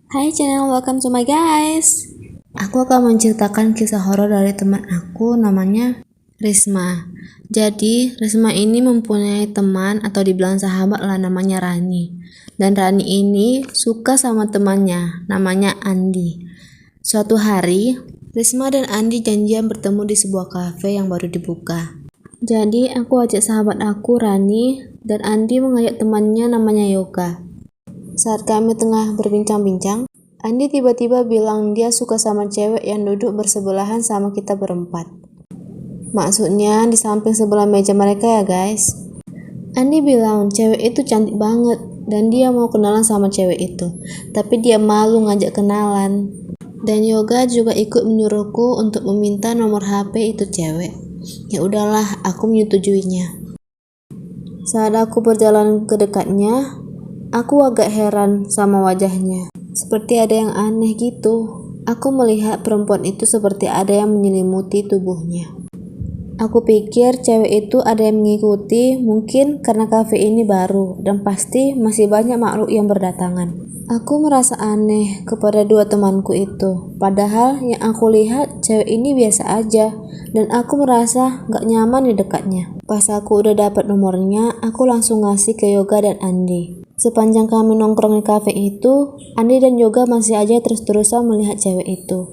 Hai channel, welcome to my guys. Aku akan menceritakan kisah horor dari teman aku namanya Risma. Jadi Risma ini mempunyai teman atau dibilang sahabat lah namanya Rani. Dan Rani ini suka sama temannya namanya Andi. Suatu hari Risma dan Andi janjian bertemu di sebuah kafe yang baru dibuka. Jadi aku ajak sahabat aku Rani dan Andi mengajak temannya namanya Yoga. Saat kami tengah berbincang-bincang, Andi tiba-tiba bilang dia suka sama cewek yang duduk bersebelahan sama kita berempat. Maksudnya di samping sebelah meja mereka ya guys. Andi bilang cewek itu cantik banget dan dia mau kenalan sama cewek itu. Tapi dia malu ngajak kenalan. Dan Yoga juga ikut menyuruhku untuk meminta nomor HP itu cewek. Ya udahlah, aku menyetujuinya. Saat aku berjalan ke dekatnya, aku agak heran sama wajahnya. Seperti ada yang aneh gitu. Aku melihat perempuan itu seperti ada yang menyelimuti tubuhnya. Aku pikir cewek itu ada yang mengikuti, mungkin karena kafe ini baru dan pasti masih banyak makhluk yang berdatangan. Aku merasa aneh kepada dua temanku itu. Padahal yang aku lihat cewek ini biasa aja dan aku merasa gak nyaman di dekatnya. Pas aku udah dapat nomornya, aku langsung ngasih ke Yoga dan Andi. Sepanjang kami nongkrong di kafe itu, Andi dan Yoga masih aja terus-terusan melihat cewek itu.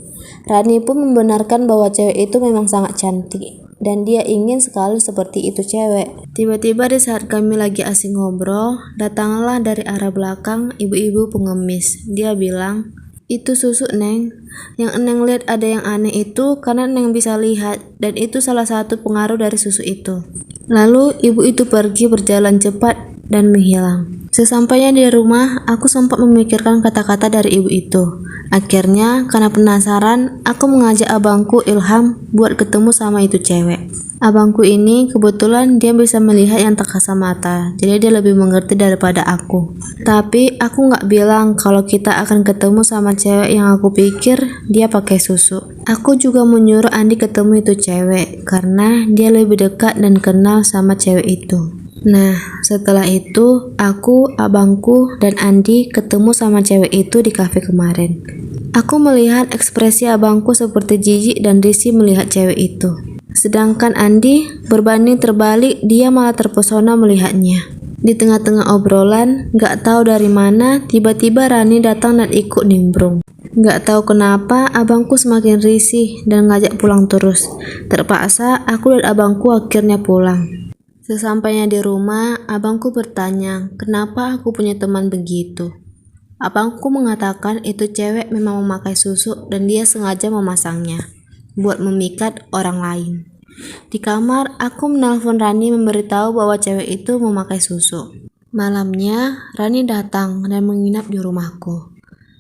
Rani pun membenarkan bahwa cewek itu memang sangat cantik dan dia ingin sekali seperti itu cewek. Tiba-tiba di saat kami lagi asik ngobrol, datanglah dari arah belakang ibu-ibu pengemis. Dia bilang, "Itu susu Neng. Yang Neng lihat ada yang aneh itu karena Neng bisa lihat dan itu salah satu pengaruh dari susu itu." Lalu ibu itu pergi berjalan cepat dan menghilang. Sesampainya di rumah, aku sempat memikirkan kata-kata dari ibu itu. Akhirnya, karena penasaran, aku mengajak abangku Ilham buat ketemu sama itu cewek. Abangku ini kebetulan dia bisa melihat yang tak kasat mata, jadi dia lebih mengerti daripada aku. Tapi aku nggak bilang kalau kita akan ketemu sama cewek yang aku pikir dia pakai susu. Aku juga menyuruh Andi ketemu itu cewek, karena dia lebih dekat dan kenal sama cewek itu. Nah, setelah itu, aku, abangku, dan Andi ketemu sama cewek itu di kafe kemarin. Aku melihat ekspresi abangku seperti jijik dan risih melihat cewek itu. Sedangkan Andi berbanding terbalik, dia malah terpesona melihatnya. Di tengah-tengah obrolan, gak tahu dari mana, tiba-tiba Rani datang dan ikut nimbrung. Gak tahu kenapa, abangku semakin risih dan ngajak pulang terus. Terpaksa, aku dan abangku akhirnya pulang. Sesampainya di rumah, abangku bertanya, kenapa aku punya teman begitu? Abangku mengatakan itu cewek memang memakai susu dan dia sengaja memasangnya, buat memikat orang lain. Di kamar, aku menelpon Rani memberitahu bahwa cewek itu memakai susu. Malamnya, Rani datang dan menginap di rumahku.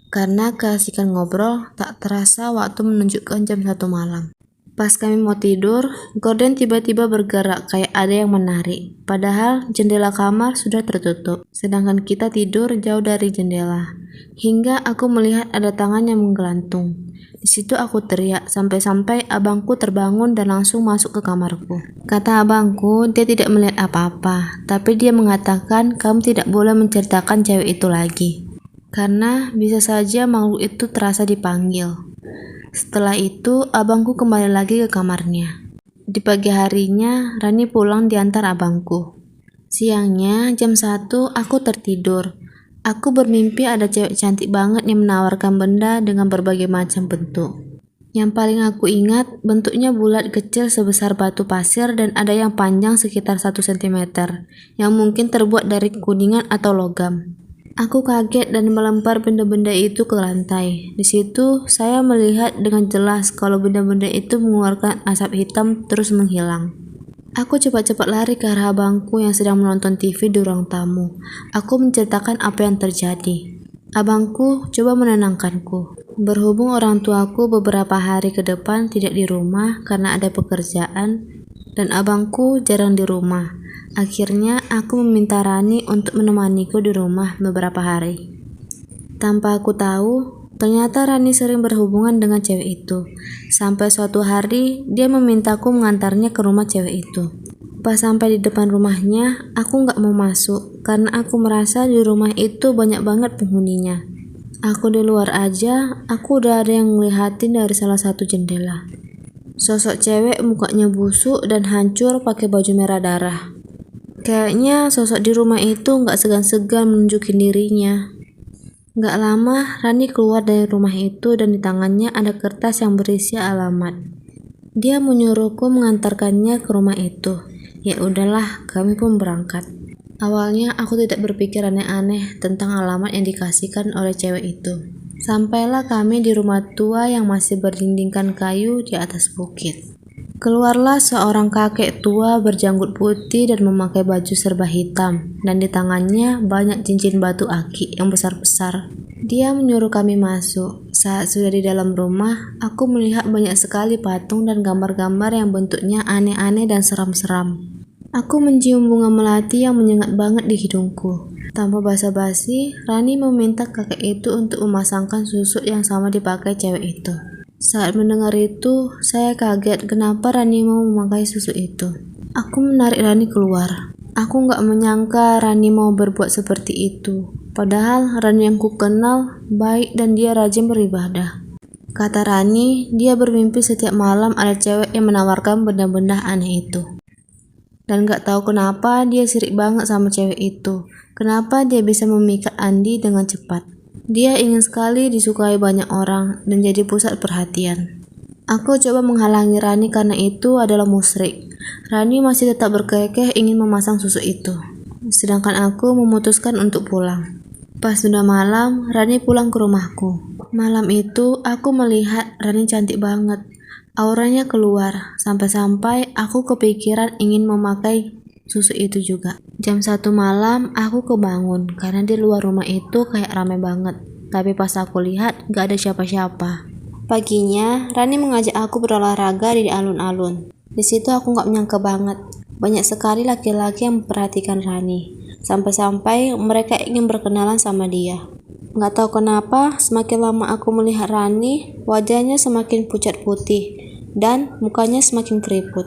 Karena keasikan ngobrol, tak terasa waktu menunjukkan jam 1 malam. Pas kami mau tidur, gorden tiba-tiba bergerak kayak ada yang menarik. Padahal jendela kamar sudah tertutup, sedangkan kita tidur jauh dari jendela. Hingga aku melihat ada tangan yang menggelantung. Di situ aku teriak sampai-sampai abangku terbangun dan langsung masuk ke kamarku. Kata abangku, dia tidak melihat apa-apa, tapi dia mengatakan kamu tidak boleh menceritakan cewek itu lagi. Karena bisa saja makhluk itu terasa dipanggil. Setelah itu, abangku kembali lagi ke kamarnya. Di pagi harinya, Rani pulang diantar abangku. Siangnya, jam 1, aku tertidur. Aku bermimpi ada cewek cantik banget yang menawarkan benda dengan berbagai macam bentuk. Yang paling aku ingat, bentuknya bulat kecil sebesar batu pasir dan ada yang panjang sekitar 1 cm, yang mungkin terbuat dari kuningan atau logam. Aku kaget dan melempar benda-benda itu ke lantai. Di situ, saya melihat dengan jelas kalau benda-benda itu mengeluarkan asap hitam terus menghilang. Aku cepat-cepat lari ke arah abangku yang sedang menonton TV di ruang tamu. Aku menceritakan apa yang terjadi. Abangku coba menenangkanku. Berhubung orang tuaku beberapa hari ke depan tidak di rumah karena ada pekerjaan, dan abangku jarang di rumah. Akhirnya aku meminta Rani untuk menemaniku di rumah beberapa hari. Tanpa aku tahu, ternyata Rani sering berhubungan dengan cewek itu. Sampai suatu hari, dia memintaku mengantarnya ke rumah cewek itu. Pas sampai di depan rumahnya, aku gak mau masuk karena aku merasa di rumah itu banyak banget penghuninya. Aku di luar aja, aku udah ada yang ngeliatin dari salah satu jendela. Sosok cewek mukanya busuk dan hancur pakai baju merah darah. Kayaknya sosok di rumah itu nggak segan-segan menunjukin dirinya. Nggak lama, Rani keluar dari rumah itu dan di tangannya ada kertas yang berisi alamat. Dia menyuruhku mengantarkannya ke rumah itu. Ya udahlah, kami pun berangkat. Awalnya aku tidak berpikir aneh-aneh tentang alamat yang dikasihkan oleh cewek itu. Sampailah kami di rumah tua yang masih berdindingkan kayu di atas bukit. Keluarlah seorang kakek tua berjanggut putih dan memakai baju serba hitam, dan di tangannya banyak cincin batu aki yang besar-besar. Dia menyuruh kami masuk. Saat sudah di dalam rumah, aku melihat banyak sekali patung dan gambar-gambar yang bentuknya aneh-aneh dan seram-seram. Aku mencium bunga melati yang menyengat banget di hidungku. Tanpa basa-basi, Rani meminta kakek itu untuk memasangkan susuk yang sama dipakai cewek itu. Saat mendengar itu, saya kaget kenapa Rani mau memakai susuk itu. Aku menarik Rani keluar. Aku nggak menyangka Rani mau berbuat seperti itu. Padahal Rani yang ku kenal baik dan dia rajin beribadah. Kata Rani, dia bermimpi setiap malam ada cewek yang menawarkan benda-benda aneh itu. Dan gak tahu kenapa dia sirik banget sama cewek itu. Kenapa dia bisa memikat Andi dengan cepat. Dia ingin sekali disukai banyak orang dan jadi pusat perhatian. Aku coba menghalangi Rani karena itu adalah musyrik. Rani masih tetap berkekeh ingin memasang susuk itu. Sedangkan aku memutuskan untuk pulang. Pas sudah malam, Rani pulang ke rumahku. Malam itu aku melihat Rani cantik banget. Auranya keluar, sampai-sampai aku kepikiran ingin memakai susu itu juga. Jam 1 malam aku kebangun karena di luar rumah itu kayak rame banget. Tapi pas aku lihat gak ada siapa-siapa. Paginya Rani mengajak aku berolahraga di alun-alun. Di situ aku gak menyangka banget. Banyak sekali laki-laki yang memperhatikan Rani. Sampai-sampai mereka ingin berkenalan sama dia. Gak tahu kenapa semakin lama aku melihat Rani, wajahnya semakin pucat putih dan mukanya semakin keriput.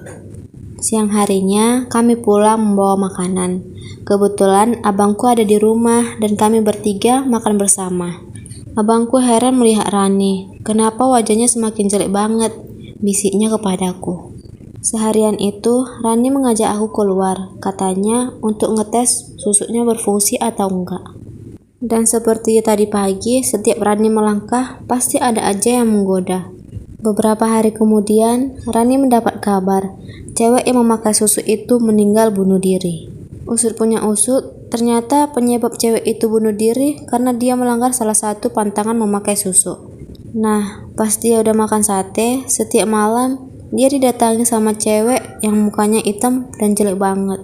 Siang harinya kami pulang membawa makanan. Kebetulan abangku ada di rumah dan kami bertiga makan bersama. Abangku heran melihat Rani. Kenapa wajahnya semakin jelek banget? Bisiknya kepadaku. Seharian itu Rani mengajak aku keluar. Katanya untuk ngetes susuknya berfungsi atau enggak. Dan seperti tadi pagi, setiap Rani melangkah, pasti ada aja yang menggoda. Beberapa hari kemudian, Rani mendapat kabar, cewek yang memakai susuk itu meninggal bunuh diri. Usut punya usut, ternyata penyebab cewek itu bunuh diri karena dia melanggar salah satu pantangan memakai susuk. Nah, pas dia udah makan sate, setiap malam, dia didatangi sama cewek yang mukanya hitam dan jelek banget.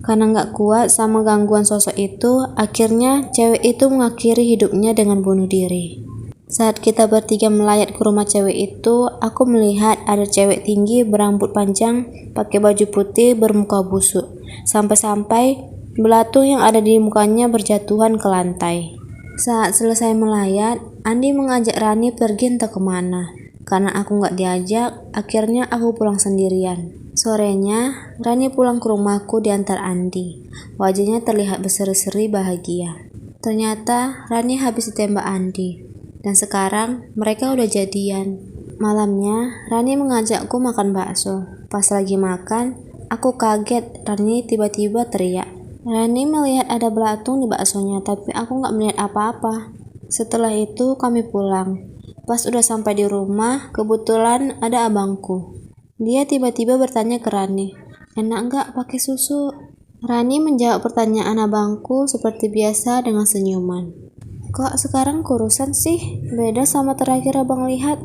Karena nggak kuat sama gangguan sosok itu, akhirnya cewek itu mengakhiri hidupnya dengan bunuh diri. Saat kita bertiga melayat ke rumah cewek itu, aku melihat ada cewek tinggi berambut panjang, pakai baju putih bermuka busuk. Sampai-sampai belatung yang ada di mukanya berjatuhan ke lantai. Saat selesai melayat, Andi mengajak Rani pergi entah kemana. Karena aku nggak diajak, akhirnya aku pulang sendirian. Sorenya, Rani pulang ke rumahku diantar Andi. Wajahnya terlihat berseri-seri bahagia. Ternyata Rani habis ditembak Andi. Dan sekarang mereka udah jadian. Malamnya, Rani mengajakku makan bakso. Pas lagi makan, aku kaget Rani tiba-tiba teriak. Rani melihat ada belatung di baksonya, tapi aku nggak melihat apa-apa. Setelah itu kami pulang. Pas udah sampai di rumah, kebetulan ada abangku. Dia tiba-tiba bertanya ke Rani, enak nggak pakai susu? Rani menjawab pertanyaan abangku seperti biasa dengan senyuman. Kok sekarang kurusan sih? Beda sama terakhir abang lihat.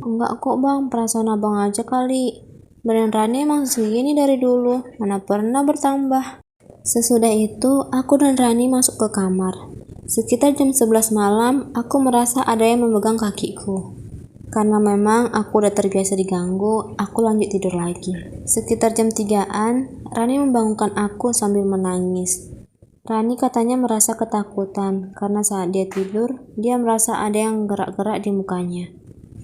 Enggak kok bang, perasaan abang aja kali. Badan Rani emang segini dari dulu, mana pernah bertambah. Sesudah itu, aku dan Rani masuk ke kamar. Sekitar jam 11 malam, aku merasa ada yang memegang kakiku. Karena memang aku udah terbiasa diganggu, aku lanjut tidur lagi. Sekitar jam 3-an, Rani membangunkan aku sambil menangis. Rani katanya merasa ketakutan karena saat dia tidur, dia merasa ada yang gerak-gerak di mukanya.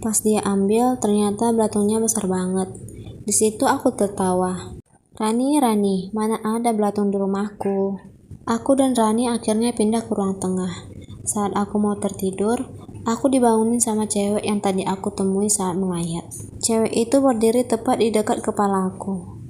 Pas dia ambil, ternyata belatungnya besar banget. Di situ aku tertawa. Rani, mana ada belatung di rumahku? Aku dan Rani akhirnya pindah ke ruang tengah. Saat aku mau tertidur, aku dibangunin sama cewek yang tadi aku temui saat melayat. Cewek itu berdiri tepat di dekat kepala aku.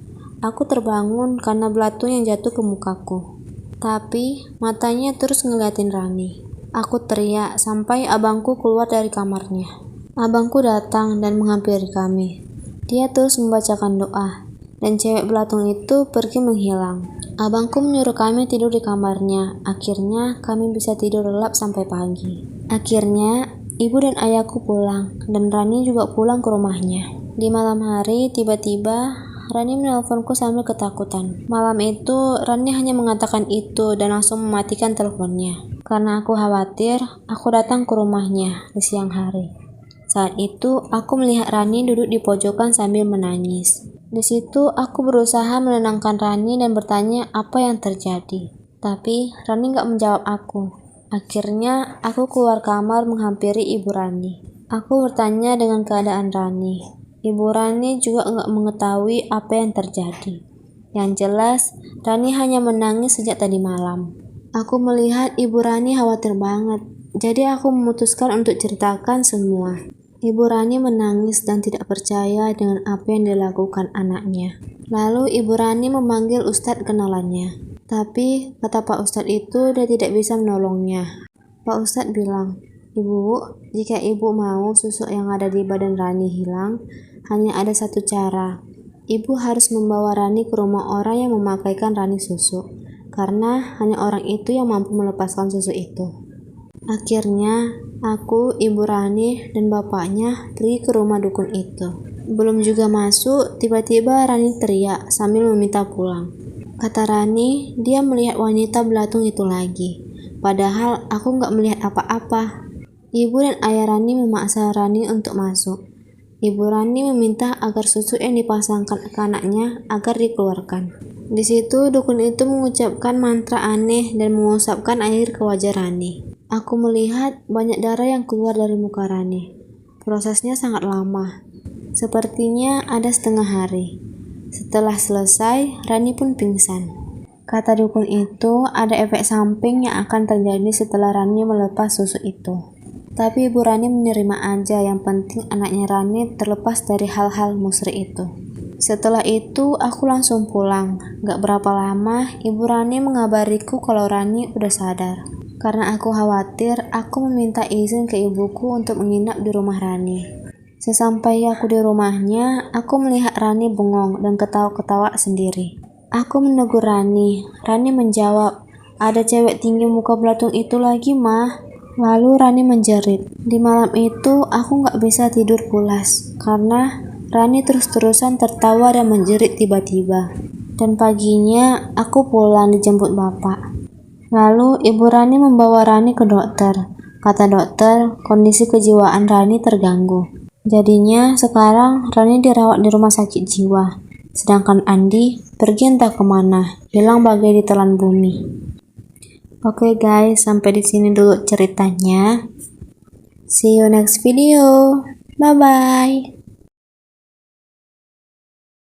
Aku terbangun karena belatung yang jatuh ke mukaku. Tapi matanya terus ngeliatin Rani. Aku teriak sampai abangku keluar dari kamarnya. Abangku datang dan menghampiri kami. Dia terus membacakan doa, dan cewek belatung itu pergi menghilang. Abangku menyuruh kami tidur di kamarnya. Akhirnya kami bisa tidur lelap sampai pagi. Akhirnya ibu dan ayahku pulang, dan Rani juga pulang ke rumahnya. Di malam hari tiba-tiba Rani menelponku sambil ketakutan. Malam itu Rani hanya mengatakan itu dan langsung mematikan teleponnya. Karena aku khawatir, aku datang ke rumahnya di siang hari. Saat itu aku melihat Rani duduk di pojokan sambil menangis. Di situ aku berusaha menenangkan Rani dan bertanya apa yang terjadi. Tapi Rani gak menjawab aku. Akhirnya aku keluar kamar menghampiri ibu Rani. Aku bertanya dengan keadaan Rani. Ibu Rani juga gak mengetahui apa yang terjadi. Yang jelas, Rani hanya menangis sejak tadi malam. Aku melihat ibu Rani khawatir banget. Jadi aku memutuskan untuk ceritakan semua. Ibu Rani menangis dan tidak percaya dengan apa yang dilakukan anaknya. Lalu Ibu Rani memanggil Ustadz kenalannya. Tapi kata Pak Ustadz itu dia tidak bisa menolongnya. Pak Ustadz bilang, "Ibu, jika ibu mau susu yang ada di badan Rani hilang, hanya ada satu cara. Ibu harus membawa Rani ke rumah orang yang memakaikan Rani susu. Karena hanya orang itu yang mampu melepaskan susu itu." Akhirnya, aku, Ibu Rani, dan bapaknya pergi ke rumah dukun itu. Belum juga masuk, tiba-tiba Rani teriak sambil meminta pulang. Kata Rani, dia melihat wanita belatung itu lagi. Padahal aku nggak melihat apa-apa. Ibu dan ayah Rani memaksa Rani untuk masuk. Ibu Rani meminta agar susu yang dipasangkan ke anaknya agar dikeluarkan. Di situ dukun itu mengucapkan mantra aneh dan mengusapkan air ke wajah Rani. Aku melihat banyak darah yang keluar dari muka Rani. Prosesnya sangat lama. Sepertinya ada setengah hari. Setelah selesai, Rani pun pingsan. Kata dukun itu, ada efek samping yang akan terjadi setelah Rani melepas susu itu. Tapi Ibu Rani menerima aja, yang penting anaknya Rani terlepas dari hal-hal musyrik itu. Setelah itu, aku langsung pulang. Gak berapa lama, Ibu Rani mengabariku kalau Rani udah sadar. Karena aku khawatir, aku meminta izin ke ibuku untuk menginap di rumah Rani. Sesampai aku di rumahnya, aku melihat Rani bengong dan ketawa-ketawa sendiri. Aku menegur Rani. Rani menjawab, "Ada cewek tinggi muka belatung itu lagi, Mah." Lalu Rani menjerit. Di malam itu, aku gak bisa tidur pulas, karena Rani terus-terusan tertawa dan menjerit tiba-tiba. Dan paginya, aku pulang dijemput bapak. Lalu Ibu Rani membawa Rani ke dokter. Kata dokter, kondisi kejiwaan Rani terganggu. Jadinya sekarang Rani dirawat di rumah sakit jiwa. Sedangkan Andi pergi entah kemana, hilang bagai ditelan bumi. Oke guys, sampai di sini dulu ceritanya. See you next video. Bye bye.